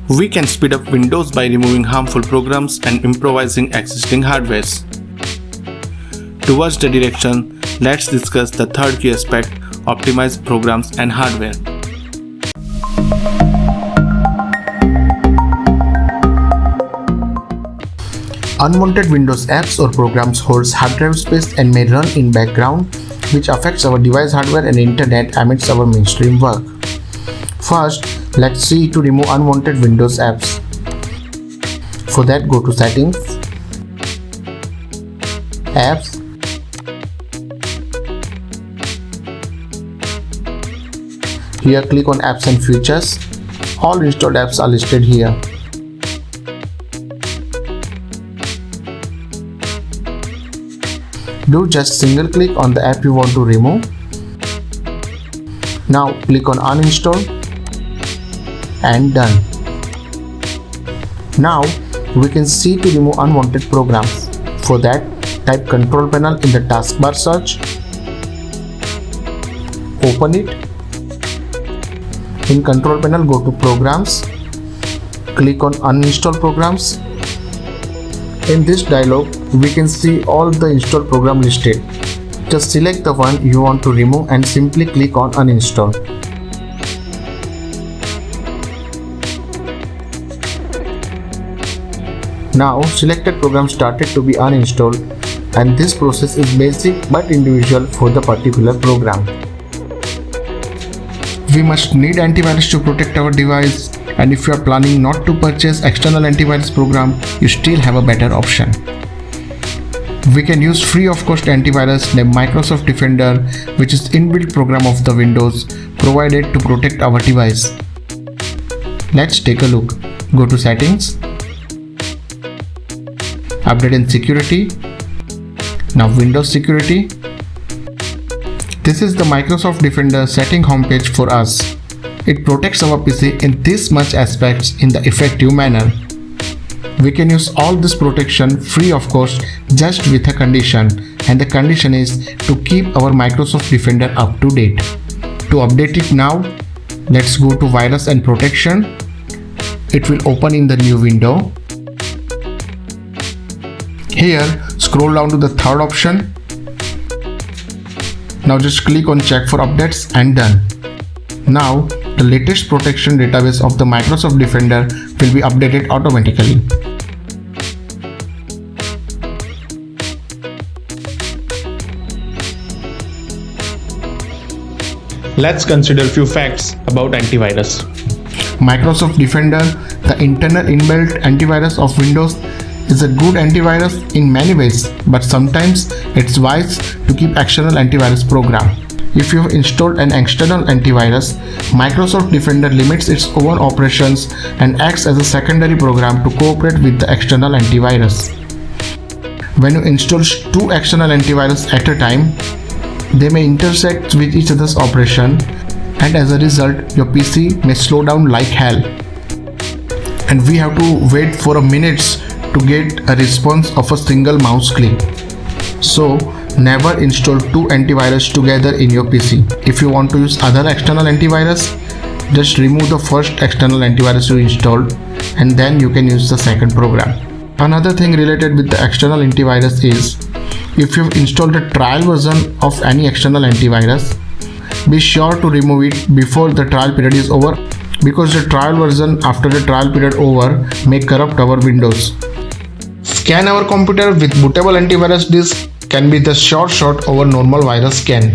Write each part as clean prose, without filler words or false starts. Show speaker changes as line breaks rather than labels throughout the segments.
We can speed up Windows by removing harmful programs and improvising existing hardwares. Towards the direction, let's discuss the third key aspect: optimize programs and hardware.
Unwanted Windows apps or programs holds hard drive space and may run in background, which affects our device hardware and internet amidst our mainstream work. First, let's see to remove unwanted Windows apps. For that, go to Settings, Apps, here click on Apps and Features. All installed apps are listed here. Do just single click on the app you want to remove. Now click on Uninstall and done. Now we can see to remove unwanted programs. For that, type Control Panel in the taskbar search. Open it. In Control Panel, go to Programs. Click on Uninstall Programs. In this dialog, we can see all the installed program listed. Just select the one you want to remove and simply click on Uninstall. Now, selected program started to be uninstalled, and this process is basic but individual for the particular program. We must need antivirus to protect our device, and if you are planning not to purchase external antivirus program, you still have a better option. We can use free of cost antivirus named Microsoft Defender, which is inbuilt program of the Windows provided to protect our device. Let's take a look. Go to Settings, Update and Security. Now Windows Security. This is the Microsoft Defender setting homepage for us. It protects our PC in this much aspects in the effective manner. We can use all this protection free of cost just with a condition, and the condition is to keep our Microsoft Defender up to date. To update it now, let's go to Virus and Protection. It will open in the new window. Here, scroll down to the third option. Now just click on Check for Updates and done. Now, the latest protection database of the Microsoft Defender will be updated automatically.
Let's consider few facts about antivirus.
Microsoft Defender, the internal inbuilt antivirus of Windows, is a good antivirus in many ways, but sometimes it's wise to keep external antivirus program. If you have installed an external antivirus, Microsoft Defender limits its own operations and acts as a secondary program to cooperate with the external antivirus. When you install two external antivirus at a time, they may intersect with each other's operation, and as a result, your PC may slow down like hell. And we have to wait for a minute to get a response of a single mouse click. So, never install two antivirus together in your PC. If you want to use other external antivirus, just remove the first external antivirus you installed, and then you can use the second program. Another thing related with the external antivirus is, if you've installed a trial version of any external antivirus, be sure to remove it before the trial period is over, because the trial version after the trial period over may corrupt our Windows. Scan our computer with bootable antivirus disk can be the short over normal virus scan,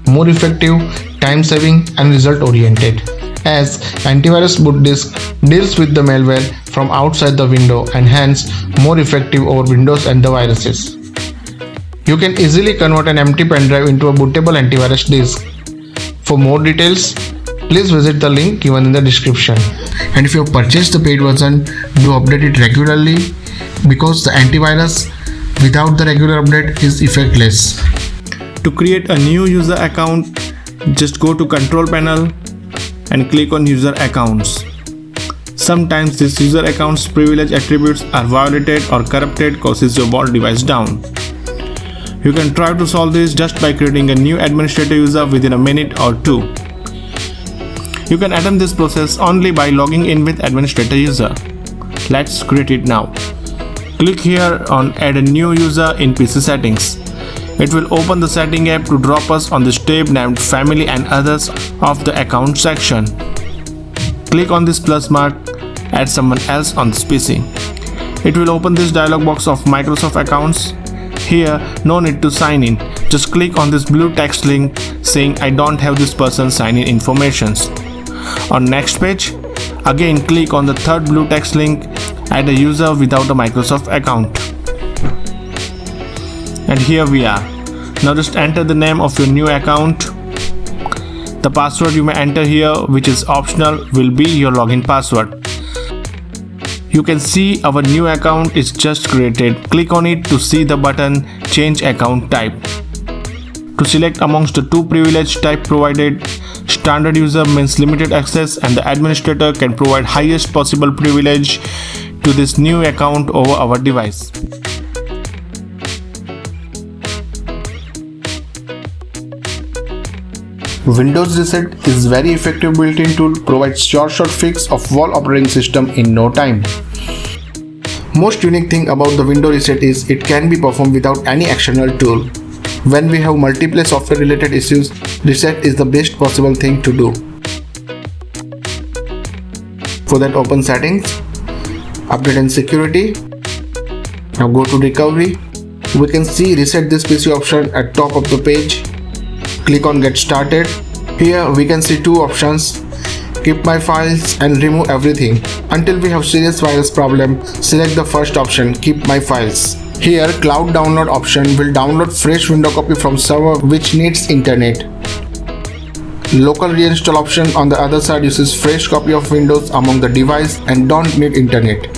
more effective, time saving and result oriented, as antivirus boot disk deals with the malware from outside the window and hence more effective over Windows and the viruses. You can easily convert an empty pen drive into a bootable antivirus disk. For more details, please visit the link given in the description. And if you have purchased the paid version, do update it regularly, because the antivirus without the regular update is effectless.
To create a new user account, just go to Control Panel and click on User Accounts. Sometimes this user account's privilege attributes are violated or corrupted, causes your bot device down. You can try to solve this just by creating a new administrator user within a minute or two. You can attempt this process only by logging in with administrator user. Let's create it now. Click here on add a new user in PC settings. It will open the setting app to drop us on this tab named family and others of the account section. Click on this plus mark, add someone else on this PC. It will open this dialog box of Microsoft accounts. Here, no need to sign in. Just click on this blue text link saying I don't have this person's sign in informations. On next page, again click on the third blue text link, add a user without a Microsoft account. And here we are. Now just enter the name of your new account. The password you may enter here, which is optional, will be your login password. You can see our new account is just created. Click on it to see the button change account type. To select amongst the two privilege type provided, standard user means limited access and the administrator can provide highest possible privilege to this new account over our device.
Windows Reset is very effective built-in tool, provides short fix of all operating system in no time. Most unique thing about the Windows Reset is it can be performed without any external tool. When we have multiple software related issues, reset is the best possible thing to do. For that, open settings, update and security. Now go to recovery. We can see reset this PC option at top of the page. Click on get started. Here we can see two options, keep my files and remove everything. Until we have serious virus problem, select the first option, keep my files. Here cloud download option will download fresh window copy from server which needs internet. Local reinstall option on the other side uses fresh copy of Windows among the device and don't need internet.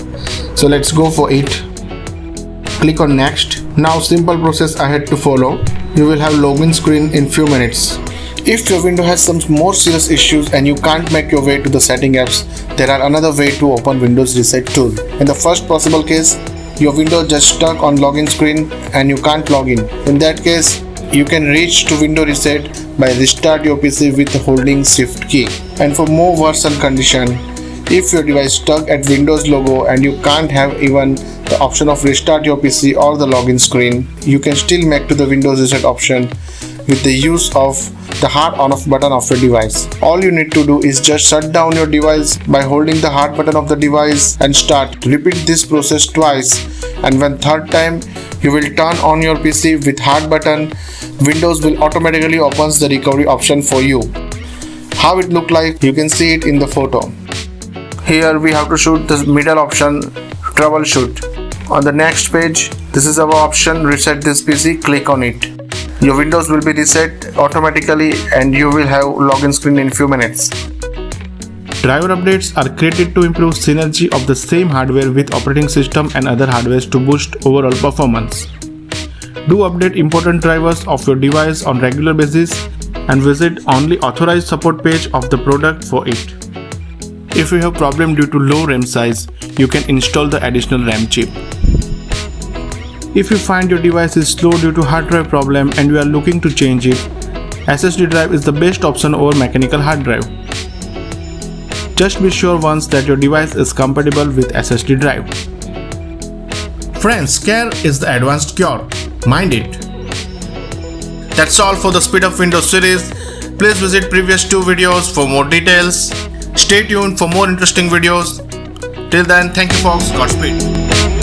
So let's go for it. Click on next. Now simple process I had to follow. You will have login screen in few minutes. If your window has some more serious issues and you can't make your way to the setting apps, there are another way to open Windows Reset tool. In the first possible case, your window just stuck on login screen and you can't log in. In that case, you can reach to Windows Reset by restart your PC with holding Shift key. And for more worse condition, if your device stuck at Windows logo and you can't have even the option of restart your PC or the login screen, you can still make to the Windows Reset option with the use of the hard on off button of your device. All you need to do is just shut down your device by holding the hard button of the device and start. Repeat this process twice, and when third time you will turn on your PC with hard button, Windows will automatically opens the recovery option for you. How it look like, you can see it in the photo. Here we have to shoot the middle option, troubleshoot. On the next page, this is our option, reset this PC, click on it. Your Windows will be reset automatically and you will have login screen in few minutes.
Driver updates are created to improve synergy of the same hardware with operating system and other hardware to boost overall performance. Do update important drivers of your device on regular basis and visit only authorized support page of the product for it. If you have problem due to low RAM size, you can install the additional RAM chip. If you find your device is slow due to hard drive problem and you are looking to change it, SSD drive is the best option over mechanical hard drive. Just be sure once that your device is compatible with SSD drive. Friends, care is the advanced cure. Mind it. That's all for the Speed Up Windows series. Please visit previous 2 videos for more details. Stay tuned for more interesting videos. Till then, thank you folks. Godspeed.